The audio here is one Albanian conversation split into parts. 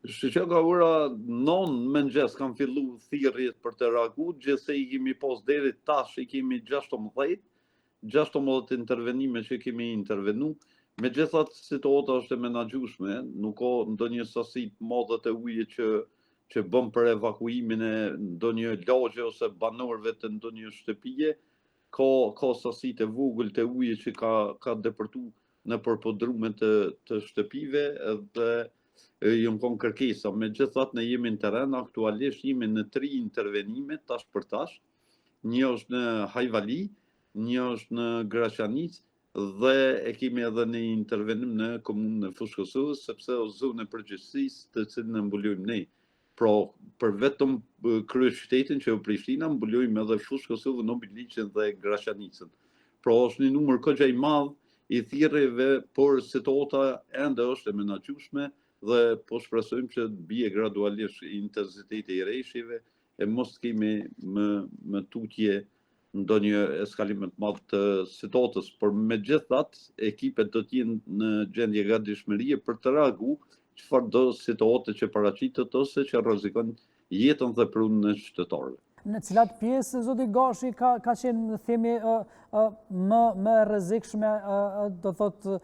Që ka ura 9 mëngjes kam fillu thirrjet për të reaguar, gjithse i kemi pos deri tash i kemi 16 intervenime që kemi intervenu. Megjithatë situata është e menaxhueshme, nuk ka ndonjë sasi të madhe të ujit që bën për evakuimin e ndonjë lagje ose banorëve të ndonjë shtëpie. Ka sasi të vogël të ujit që ka depërtu në përpodrume të shtëpive dhe jëmë konë kërkesa. Megjithatë ne jemi në teren, aktualisht jemi në 3 intervenime tash për tash. Një është në Hajvali, një është në Graçanic dhe e kemi edhe një intervenim në komunën e Fushkosovës, sepse është zonë e përgjegjësisë të cilën e mbulojmë ne. Pra, për vetëm kryeqytetin që është Prishtina, mbulojmë edhe Fushkosovën, Obiliqen dhe Graçanicën. Pra, është një numër kogja i madh i thirrjeve, por situata ende është e menaxhueshme dhe po shpresojmë që të bie gradualisht intensiteti i rreshjeve e mos kemi më tutje ndonjë eskalim të madh të situatës, por megjithatë ekipet do të jenë në gjendje gatishmërie për të reaguar çfarëdo situate që paraqitet ose që rrezikon jetën dhe punën e qytetarëve. Në cilat pjesë, zoti Gashi, ka qenë, themi, më rrezikshme, do thotë,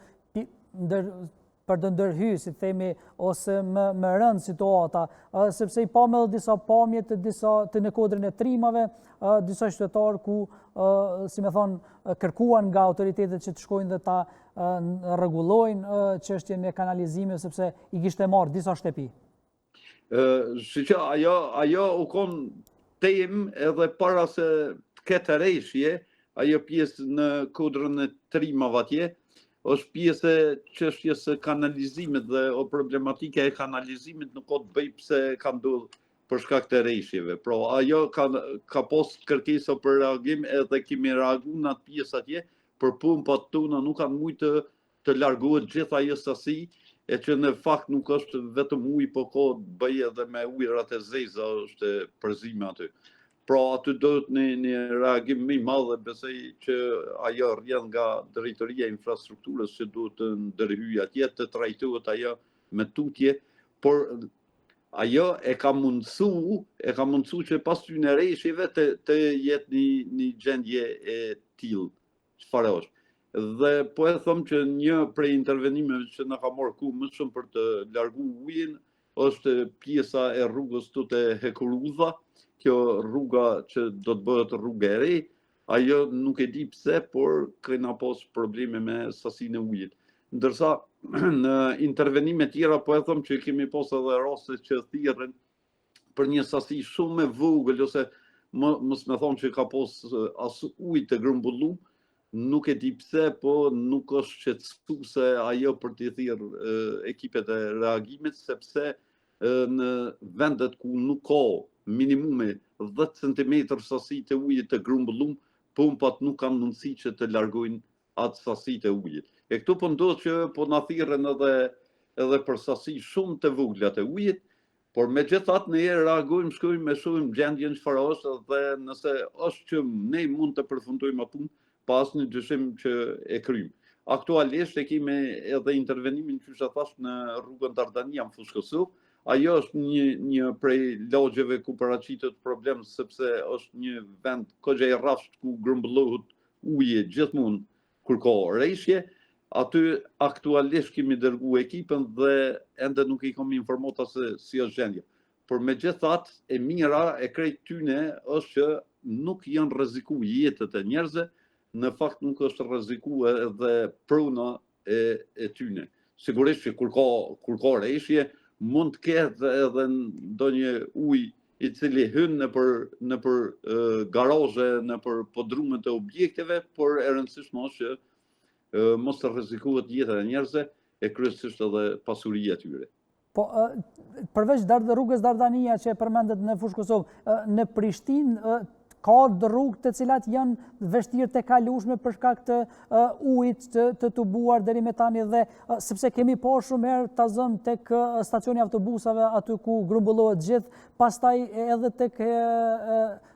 për të ndërhyrë, si themi, ose më rënd situata, sepse i pam edhe disa pamje të në kodrin e trimave, disa qytetarë ku, si me thonë, kërkuan nga autoritetet që të shkojnë dhe ta rregullojnë çështjen e kanalizimit, sepse i kishte marrë disa shtëpi. Që ajo u kon tem edhe para se të ketë rreshje, ajo pjesë në kodrën e trimave atje, është pjesë e çështjes së kanalizimit dhe o problematika e kanalizimit nuk ka të bëjë pse ka ndodhur për shkak të rreshjeve. Pra ajo ka pas kërkesa për reagim edhe kemi reaguar në atë pjesë atje, për pumpat tona nuk kanë mujtë të largohet gjithë ajo sasi, e që në fakt nuk është vetëm ujë, po ka të bëjë edhe me ujërat e zeza, është përzime aty. Pra aty do të një reagim më i madh dhe besoj që ajo rrjedh nga drejtoria e infrastrukturës që duhet të ndërhyjë atje, të trajtohet ajo me tutje, por ajo e ka mundësu që pas këtyre rreshjeve të jetë një gjendje e tillë, çfarë është. Dhe po e them që një prej intervenimeve që na ka marrë kohë më shumë për të larguar ujin është pjesa e rrugës te Hekurudha. Kjo rruga që do të bëhet rrugë e re, ajo nuk e di pse, por kena pas probleme me sasinë e ujit. Ndërsa në intervenime tjera po e them që kemi pas edhe raste që thirren për një sasi shumë e vogël ose mos më thonë që ka pas as ujë të grumbulluar, nuk e di pse, po nuk është shqetësuese ajo për të thirrë ekipet e reagimit, sepse në vendet ku nuk ka minimume 10 cm sasi të ujit të grumbulluar, pumpat nuk kanë mundësi që të largojnë atë sasi të ujit. E këtu po ndodh që po na thirren edhe për sasi shumë të vogla të ujit, por megjithatë ne reagojmë, shkojmë me shohim gjendjen çfarë është dhe nëse është që ne mund të përfundojmë atë punë, pa asnjë dyshim që e kryjmë. Aktualisht e kemi edhe intervenimin që thash në rrugën Dardania në Fushkosovë. Ajo është një prej lagjeve ku paraqitet problem, sepse është një vend kogja i rrafsh ku grumbullohet uji gjithmonë kur ka rreshje. Aty aktualisht kemi dërguar ekipën dhe ende nuk i kam informata se si është gjendja. Por megjithatë, e mira e krejt tyne është që nuk janë rrezikuar jetët e njerëzve, në fakt nuk është rrezikuar edhe pruna e tyne. Sigurisht që kur ka rreshje, mund të ketë edhe ndonjë ujë i cili hyn nëpër garazhe, nëpër podrumet e objekteve, por e rëndësishme është që mos të rrezikohet jeta e njerëzve e kryesisht edhe pasuria e tyre. Po, përveç rrugës Dardania që e përmendet në Fushkosovë, në Prishtinë ka rrugë të cilat janë vështirë të kalueshme për shkak të ujit të tubuar deri me tani dhe sepse kemi parë shumë herë ta zëm tek stacioni autobusave aty ku grumbullohet gjithë, pastaj edhe tek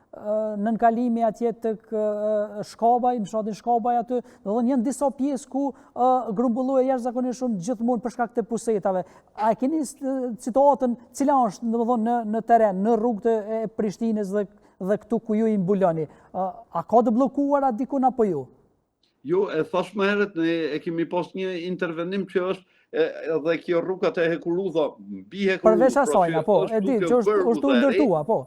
nënkalimi atje tek Shkabaj, në fshatin Shkabaj aty, domethënë janë disa pjesë ku grumbullohet jashtëzakonisht shumë gjithmonë për shkak të pusetave. A e keni situatën cila është domethënë në teren, në rrugët e Prishtinës dhe këtu ku ju i mbuloni? A ka të bllokuara dikun apo jo? Jo, e thash më herët, ne e kemi pas një intervenim që është edhe kjo rruga te Hekurudha, mbi Hekurudha. Përveç asaj, po, e di që është u ndërtua, po.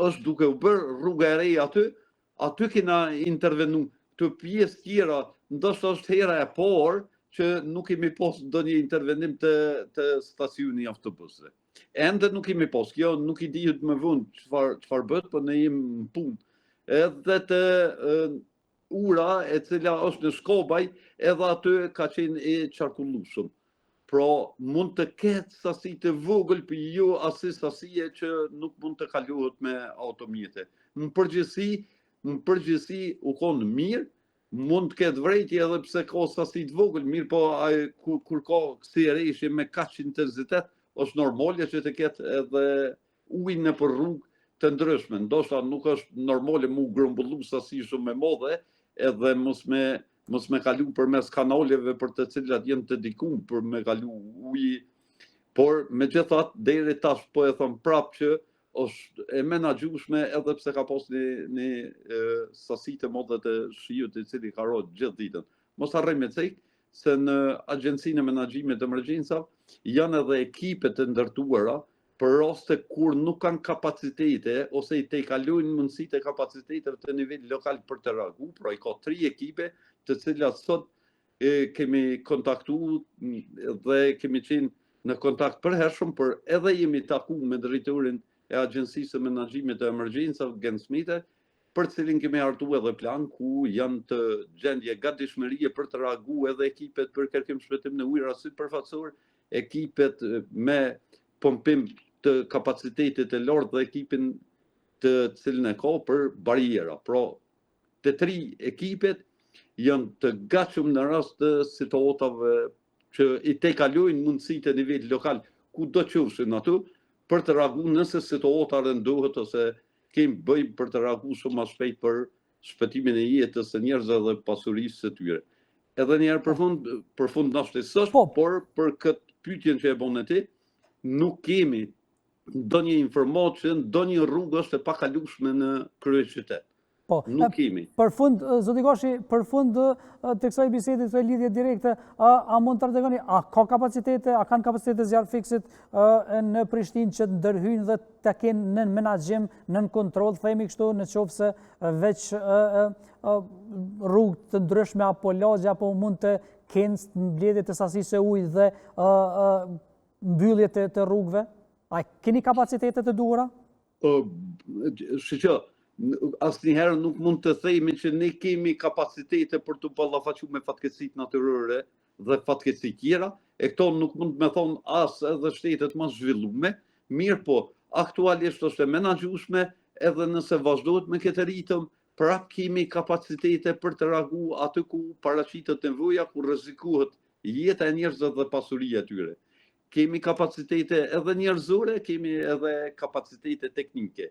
Është duke u bërë rruga e re aty kena intervenu. Të pjesë tjera, ndoshta është hera e parë që nuk kemi pas ndonjë intervenim të stacioni autobusëve. Ende nuk kemi pas, kjo nuk i dihet më vonë çfarë bëhet, por ne jemi në punë. Edhe të ura e cila është në Shkobaj, edhe aty ka qenë e qarkullueshëm. Pra mund të ketë sasi të vogël, për jo asë sasie që nuk mund të kalohet me automjete. Në përgjithësi u konë mirë, mund të ketë vrejtje edhe pse ka sasi të vogël, mirë po kur ka kësi rejshje me kaq intensitet, është normale që të ketë edhe ujë në për rrugë të ndryshme. Ndoshta nuk është normale mu grumbullu sasi shumë me modhe, edhe mos me kalu përmes kanaleve për të cilat jenë të dikum për me kalu uji, por me gjithat deri tash po e thëm prap që është e menaxhueshme edhe pse ka pas një sasi të modhe të shiut i cili ka rrotë gjithë ditën. Mos harrojmë se në Agjencinë e Menaxhimit të Emergjencave janë edhe ekipe të ndërtuara për raste kur nuk kanë kapacitete ose i tejkalojnë mundësitë e kapaciteteve të nivel lokal për të reaguar. Pra i ka 3 ekipe të cilat sot kemi kontaktuar dhe kemi qenë në kontakt përhershëm, por edhe jemi takuar me drejtorin e Agjencisë së Menaxhimit të Emergjencave, Gen Smite, për cilin kemi hartuar edhe plan ku janë të gjendje gatishmërie për të reaguar edhe ekipet për kërkim shpëtim në ujëra sipërfaqësor, ekipet me pompim të kapacitetit të lartë dhe ekipin të cilin e ka për bariera. Pra, të 3 ekipet janë të gatshëm në rast të situatave që i tejkalojnë mundësitë e nivel lokal, ku do qofshin aty, për të reaguar nëse situata rëndohet ose kemi bëjmë për të reaguar shumë më shpejt për shpëtimin e jetës së njerëzve dhe pasurisë së tyre. Edhe një herë për fund nashtesisht, por për këtë pyetjen që e bën ti, nuk kemi ndonjë informatë që ndonjë rrugë është e pakalueshme në kryeqytet. Nuk kemi. Për fund, zoti Gashi, për fund të kësaj bisede, kësaj lidhje direkte, a mund të tregoni, a ka kapacitete, a kanë kapacitete zjarfiksit në Prishtinë që ndërhyjnë dhe të kenë në menaxhim, në kontroll, themi kështu, në qoftë se veç rrugë të ndryshme apo lagje apo mund të kenë mbledhje të sasisë së ujit dhe mbyllje të rrugëve? A keni kapacitete të duhura? Shqyqa, asnjëherë nuk mund të themi që ne kemi kapacitete për të ballafaqur me fatkeqësitë natyrore dhe fatkeqësi tjera, e këto nuk mund me thonë as edhe shtetet më zhvillume, mirë po, aktualisht është e menaxhueshme, edhe nëse vazhdohet me këtë ritëm, prap kemi kapacitete për të reaguar aty ku paraqitet nevoja, ku rrezikohet jeta e njerëzve dhe pasuria e tyre. Kemi kapacitete edhe njerëzore, kemi edhe kapacitete teknike.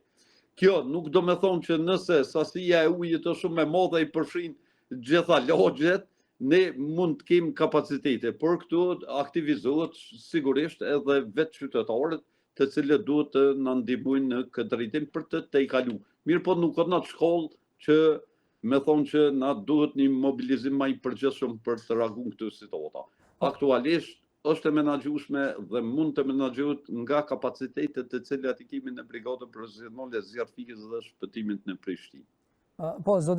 Kjo nuk do me thonë që nëse sasia e ujit është shumë e madhe i përfshin gjitha lagjet, ne mund të kemi kapacitete, por këtu aktivizohet sigurisht edhe vetë qytetarët të cilët duhet të na ndihmojnë në këtë drejtim për të tejkaluar. Mirë po nuk ka në shkollë që me thonë që na duhet një mobilizim më i përgjithshëm për të reaguar këto situata. Aktualisht është e menaxhueshme dhe mund të menaxhohet nga kapacitetet të cilat i kemi në brigadën profesionale zjarfikës dhe shpëtimit në Prishtinë. Po, zoti